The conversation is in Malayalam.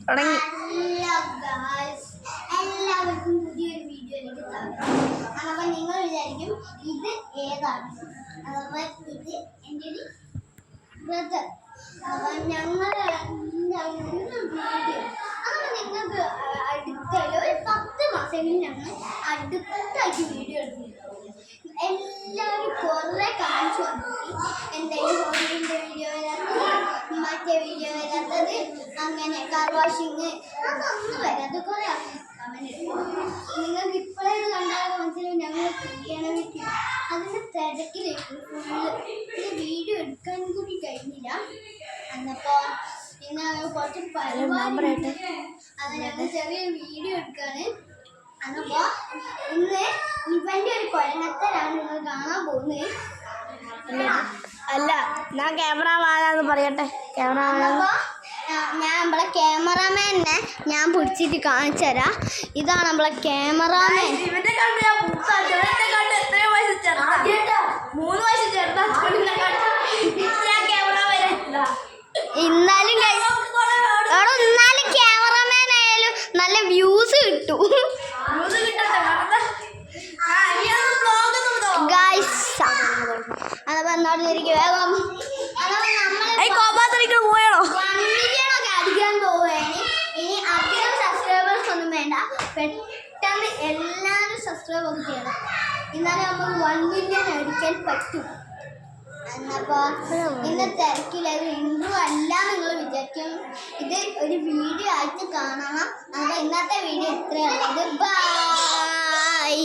തുടങ്ങി. എല്ലാവർക്കും പുതിയൊരു വീഡിയോയിലേക്ക് സ്വാഗതം. അപ്പോൾ നിങ്ങൾ വിചാരിക്കും ഇത് ഏതാണ്? അപ്പോൾ ഇത് എൻ്റെ ഒരു ബ്രദർ. അപ്പോൾ ഞങ്ങൾ വീഡിയോ അപ്പോൾ നിങ്ങൾക്ക് അടുത്തല്ലോ ഒരു 10 മാസമെങ്കിലും ഞങ്ങൾ അടുത്തായിട്ട് വീഡിയോ എടുത്തിട്ടുണ്ടാവും. എല്ലാവരും കുറേ കാണിച്ചു നോക്കി എന്തെങ്കിലും ഹോളിൻ്റെ വീഡിയോ വരാത്തത്, മറ്റേ വീഡിയോ വരാത്തത്, അങ്ങനെ കാർ വാഷിങ് അതൊന്നും വരാതെ കുറേ കമന്റ് എടുക്കും. നിങ്ങൾക്ക് ഇപ്പോഴേ ഇത് കണ്ടാൽ മനസ്സിലാവും ഞങ്ങൾ ചെയ്യണ വീട്ടിൽ അതിൻ്റെ തിരക്കിലേക്ക് ഫുള്ള് വീഡിയോ എടുക്കാൻ കൂടി കഴിഞ്ഞില്ല. എന്നപ്പോൾ ഇന്ന് കുറച്ച് പരിപാടി അത് ഞങ്ങൾ ചെറിയൊരു വീഡിയോ എടുക്കുകയാണ്. അപ്പോൾ ഇന്ന് ഇവൻ്റെ ഒരു കൊല്ലത്തരാണ് നിങ്ങൾ കാണാൻ പോകുന്നത്. അല്ല, ഞാൻ ക്യാമറമാനാന്ന് പറയട്ടെ. അപ്പോൾ ഞാൻ നമ്മളെ ക്യാമറാമാനെ ഞാൻ പിടിച്ചിട്ട് കാണിച്ചു തരാം. ഇതാണ് നമ്മളെ ക്യാമറാമാൻ. എന്നാലും ക്യാമറാമാൻ ആയാലും നല്ല വ്യൂസ് കിട്ടും. അതപ്പോ എന്നോടിരിക്കും വേഗം. ഒക്കെ അടിക്കാൻ പോവുകയാണ്. ഇനി അധികം സബ്സ്ക്രൈബേഴ്സ് ഒന്നും വേണ്ട, പെട്ടെന്ന് എല്ലാവരും സബ്സ്ക്രൈബ് ഒക്കെ ചെയ്യണം. എന്നാലും നമുക്ക് 1 മില്യൺ അടിക്കാൻ പറ്റും. എന്നപ്പോൾ ഇന്ന് തിരക്കിലത് ഇൻട്രോ അല്ല നിങ്ങൾ വിചാരിക്കും. ഇത് ഒരു വീഡിയോ ആയിട്ട് കാണണം. അപ്പോൾ ഇന്നത്തെ വീഡിയോ ഇത്രയുള്ളത്. ബൈ.